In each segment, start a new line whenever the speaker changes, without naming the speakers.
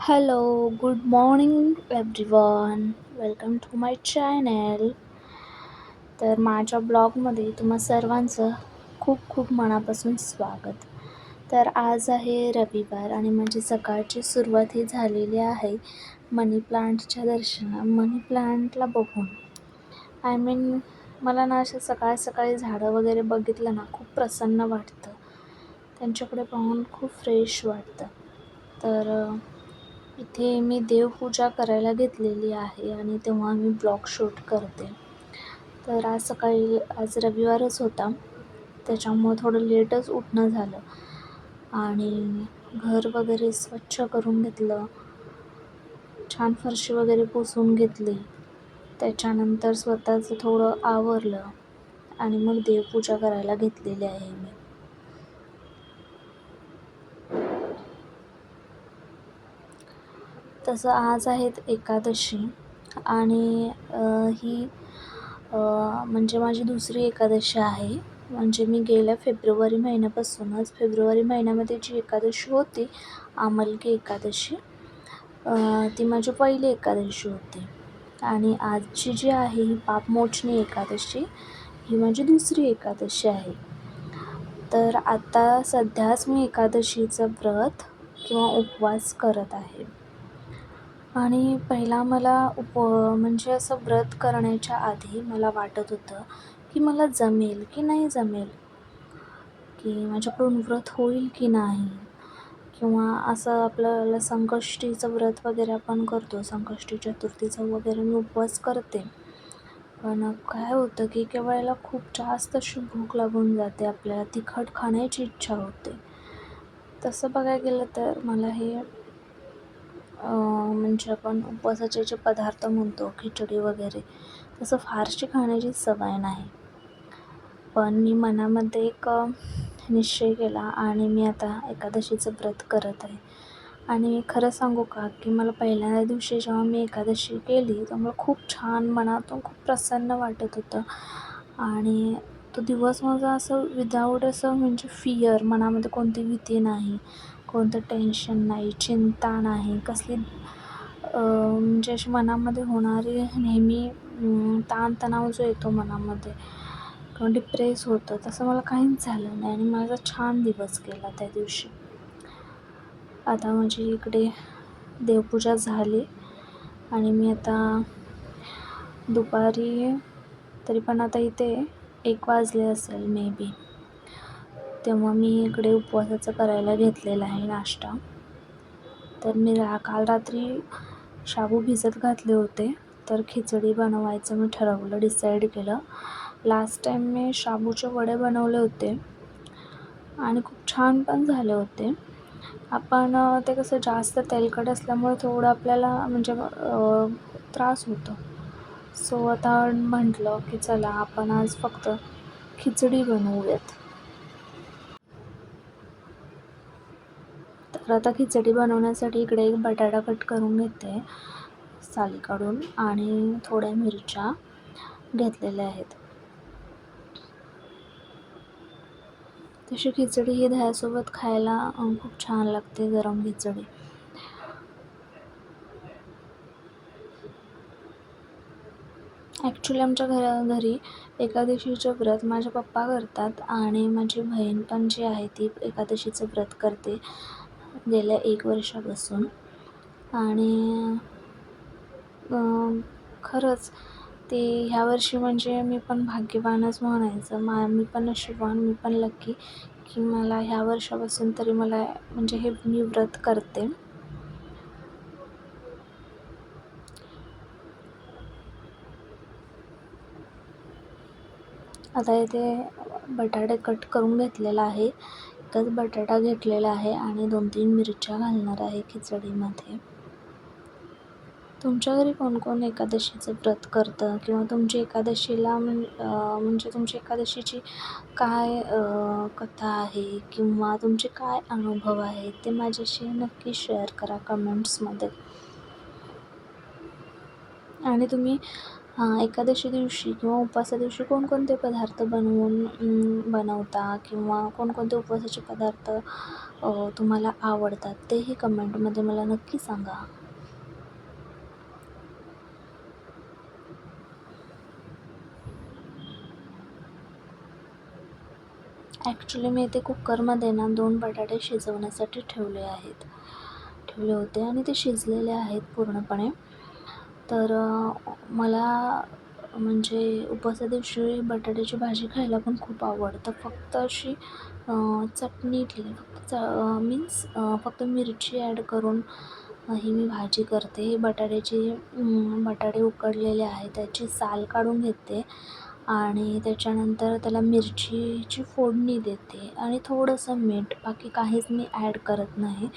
Hello, good morning everyone. Welcome to my channel. तर माझ्या ब्लॉगमध्ये तुम्हा सर्वांचं खूप खूप मनापासून स्वागत. तर आज आहे रविवार आणि माझी सकाळची सुरुवात ही झालेली आहे मनी प्लांटच्या मनी प्लांटला बघून. मला ना अशा सकाळी सकाळी झाडं वगैरे बघितलं ना खूप प्रसन्न वाटतं. त्यांच्याकडे पाहून खूप फ्रेश वाटतं. तर इथे मी देवपूजा करायला घेतलेली आहे आणि तेव्हा मी ब्लॉग शूट करते. तर आज रविवारच होता, त्याच्यामुळं थोडं लेटच उठणं झालं आणि घर वगैरे स्वच्छ करून घेतलं, छान फरशी वगैरे पुसून घेतली. त्याच्यानंतर स्वतःचं थोडं आवरलं आणि मग देवपूजा करायला घेतलेली आहे मी. तसं आज आहेत एकादशी आणि ही म्हणजे माझी दुसरी एकादशी आहे. म्हणजे मी गेल्या फेब्रुवारी महिन्यामध्ये जी एकादशी होती, आमलकी एकादशी, ती माझी पहिली एकादशी होती आणि आजची जी आहे ही पापमोचनी एकादशी, ही माझी दुसरी एकादशी आहे. तर आता सध्याच मी एकादशीचं व्रत किंवा उपवास करत आहे. आणि पहिला मला म्हणजे असं व्रत करण्याच्या आधी मला वाटत होतं की मला जमेल की नाही जमेल, की माझ्याकडून व्रत होईल की नाही, किंवा असं आपल्याला संकष्टीचं व्रत वगैरे आपण करतो, संकष्टी चतुर्थीचा वगैरे मी उपवास करते. पण काय होतं की एके वेळेला खूप जास्त अशी भूक लागून जाते, आपल्याला तिखट खाण्याची इच्छा होते. तसं बघायला गेलं तर मला हे म्हणजे आपण उपवासाचे जे पदार्थ म्हणतो, खिचडी वगैरे, तसं फारशी खाण्याची सवय नाही. पण मी मनामध्ये एक निश्चय केला आणि मी आता एकादशीचं व्रत करत आहे. आणि खरं सांगू का, की मला पहिल्या दिवशी जेव्हा मी एकादशी केली, तेव्हा मला खूप छान मनातून खूप प्रसन्न वाटत होतं आणि तो दिवस माझा असं विदाऊट असं म्हणजे फिअर, मनामध्ये कोणती भीती नाही, कोणतं टेन्शन नाही, चिंता नाही, कसली म्हणजे अशी मनामध्ये होणारी नेहमी ताणतणाव जो येतो मनामध्ये किंवा डिप्रेस होतं, तसं मला काहीच झालं नाही आणि माझा छान दिवस गेला त्या दिवशी. आता माझी इकडे देवपूजा झाली आणि मी आता दुपारी, तरी पण आता इथे 1 वाजले असेल मे बी, तेव्हा मी इकडे उपवासाचं करायला घेतलेला आहे नाश्ता. तर मी काल रात्री शाबू भिजत घातले होते, तर खिचडी बनवायचं मी ठरवलं, डिसाईड केलं. लास्ट टाईम मी शाबूचे वडे बनवले होते आणि खूप छान पण झाले होते. आपण ते कसं जास्त तेलकट असल्यामुळे थोडं आपल्याला म्हणजे त्रास होतो. सो आता म्हटलं की चला आपण आज फक्त खिचडी बनवूयात. तर आता खिचडी बनवण्यासाठी इकडे एक बटाटा कट करून घेते साली काढून आणि थोड्या मिरच्या घेतलेल्या आहेत. तशी खिचडी ही दह्यासोबत खायला खूप छान लागते, गरम खिचडी. ॲक्च्युली आमच्या घरी एकादशीचं व्रत माझे पप्पा करतात आणि माझी बहीण पण जी आहे ती एकादशीचं व्रत करते गेल्या 1 वर्षापासून. आणि खरंच ते ह्या वर्षी म्हणजे मी पण भाग्यवानच म्हणायचं. मी पण नशीबवान, मी पण लकी, की मला ह्या वर्षापासून तरी मला म्हणजे हे मी व्रत करते. आता इथे बटाटे कट करून घेतलेला आहे. एकच बटाटा घेतलेला आहे आणि 2-3 मिरच्या घालणार आहे खिचडीमध्ये. तुमच्या घरी कोण कोण एकादशीचं व्रत करतं किंवा तुमची एकादशीला म्हणजे तुमची एकादशीची काय कथा आहे किंवा तुमचे काय अनुभव आहेत, ते माझ्याशी नक्की शेअर करा कमेंट्समध्ये. आणि तुम्ही हां, एकादशी दिवशी किंवा उपवासा दिवशी कोणकोणते पदार्थ बनवता किंवा कोणकोणते उपवासाचे पदार्थ तुम्हाला आवडतात तेही कमेंटमध्ये मला नक्की सांगा. ॲक्च्युली मी इथे कुकरमध्ये ना 2 बटाटे शिजवण्यासाठी ठेवले होते आणि ते शिजलेले आहेत पूर्णपणे. तर मला म्हणजे उपवासा दिवशी बटाट्याची भाजी खायला पण खूप आवडतं. फक्त अशी चटणी मीन्स फक्त मिरची ॲड करून ही मी भाजी करते. ही बटाटे उकडलेले आहेत त्याची साल काढून घेते आणि त्याच्यानंतर त्याला मिरचीची फोडणी देते आणि थोडंसं मीठ, बाकी काहीच मी ॲड करत नाही.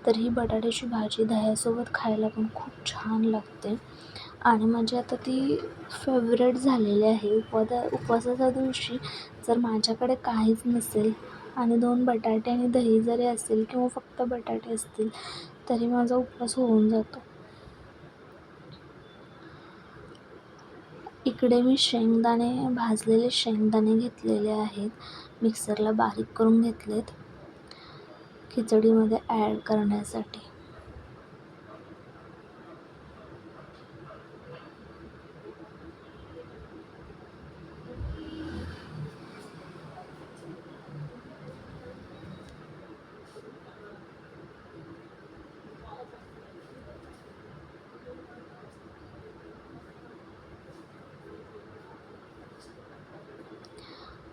तर ही बटाट्याची भाजी दह्यासोबत खायला पण खूप छान लागते आणि माझी आता ती फेवरेट झालेली आहे. उपवासाच्या दिवशी जर माझ्याकडे काहीच नसेल आणि 2 बटाटे आणि दही जरी असेल किंवा फक्त बटाटे असतील तरी माझा उपवास होऊन जातो. इकडे मी भाजलेले शेंगदाणे घेतलेले आहेत. मिक्सरला बारीक करून घेतलेत खिचडीमध्ये ॲड करण्यासाठी.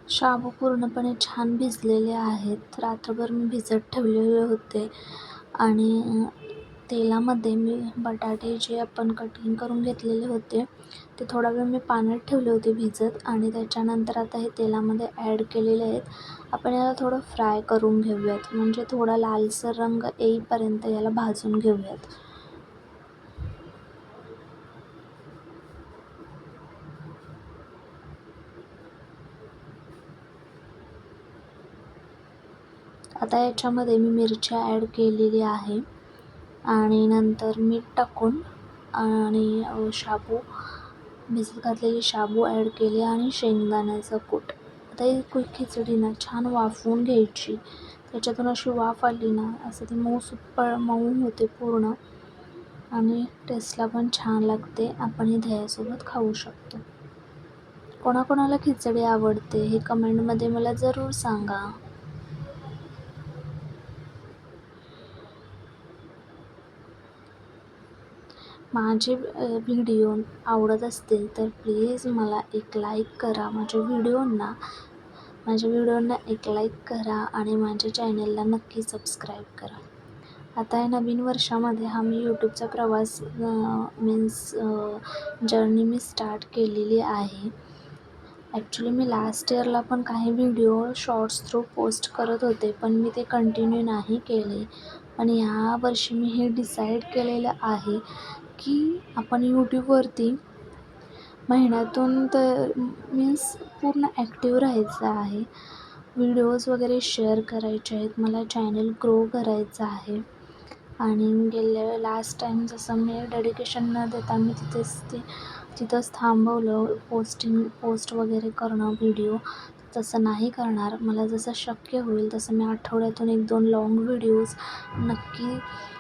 शाबू पूर्णपणे छान भिजलेले आहेत. रात्रभर मी भिजत ठेवलेले होते आणि तेलामध्ये मी बटाटे जे आपण कटिंग करून घेतलेले होते ते थोडा वेळ मी पाण्यात ठेवले होते भिजत आणि त्याच्यानंतर आता हे तेलामध्ये ॲड केलेले आहेत. आपण याला थोडं फ्राय करून घेऊयात, म्हणजे थोडा लालसर रंग येईपर्यंत याला भाजून घेऊयात. आता याच्यामध्ये मी मिरच्या ॲड केलेली आहे आणि नंतर मीठ टाकून आणि भिजत घातलेली शाबू ॲड केली आणि शेंगदाण्याचा कूट. आता ही खिचडी ना छान वाफवून घ्यायची. त्याच्यातून अशी वाफ आली ना असं ती मऊ होते पूर्ण आणि टेस्टला पण छान लागते. आपण ही दह्यासोबत खाऊ शकतो. कोणाकोणाला खिचडी आवडते हे कमेंटमध्ये मला जरूर सांगा. माझे व्हिडिओ आवडत असतील तर प्लीज मला एक लाईक करा. माझ्या व्हिडिओंना एक लाईक करा आणि माझ्या चॅनलला नक्की सबस्क्राईब करा. आता या नवीन वर्षामध्ये हा मी यूट्यूबचा प्रवास जर्नी मी स्टार्ट केलेली आहे. ॲक्च्युली मी लास्ट इयरला पण काही व्हिडिओ शॉर्ट्स थ्रू पोस्ट करत होते, पण मी ते कंटिन्यू नाही केले. पण ह्या वर्षी मी हे डिसाईड केलेलं आहे की आपण यूट्यूबवरती महिन्यातून तर पूर्ण ॲक्टिव्ह राहायचं आहे. व्हिडिओज वगैरे शेअर करायचे आहेत. मला चॅनल ग्रो करायचं आहे आणि लास्ट टाईम जसं मी डेडिकेशन न देता मी तिथंच थांबवलं पोस्ट वगैरे करणं व्हिडिओ. तसं नाही करणार. मला जसं शक्य होईल तसं मी आठवड्यातून 1-2 लाँग व्हिडिओज नक्की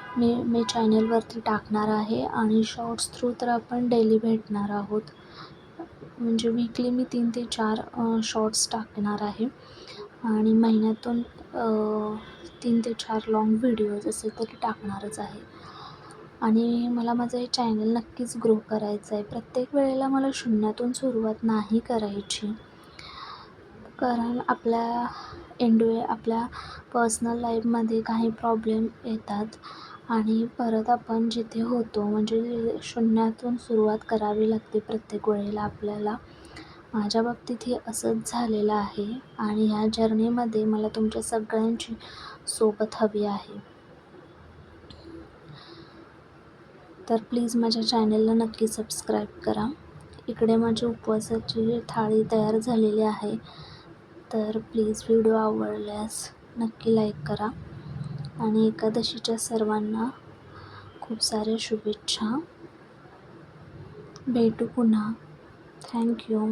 मी चॅनलवरती टाकणार आहे आणि शॉर्ट्स थ्रू तर आपण डेली भेटणार आहोत. म्हणजे वीकली मी 3 ते 4 शॉर्ट्स टाकणार आहे आणि महिन्यातून 3 ते 4 लाँग व्हिडिओज असे तरी टाकणारच आहे. आणि मला माझं हे चॅनल नक्कीच ग्रो करायचं आहे. प्रत्येक वेळेला मला शून्यातून सुरुवात नाही करायची. कारण आपल्या पर्सनल लाईफमध्ये काही प्रॉब्लेम येतात आणि परत आपण जिथे होतो म्हणजे शून्यातून सुरुवात करावी लागते प्रत्येक वेळेला आपल्याला. माझ्या बाबतीत हे असंच झालेलं आहे आणि ह्या जर्नीमध्ये मला तुमच्या सगळ्यांची सोबत हवी आहे. तर प्लीज माझ्या चॅनलला नक्की सबस्क्राईब करा. इकडे माझी उपवासाची थाळी तयार झालेली आहे. तर प्लीज व्हिडिओ आवडल्यास नक्की लाईक करा आणि एकादशीच्या सर्वांना खूप साऱ्या शुभेच्छा. भेटू पुन्हा. थँक्यू.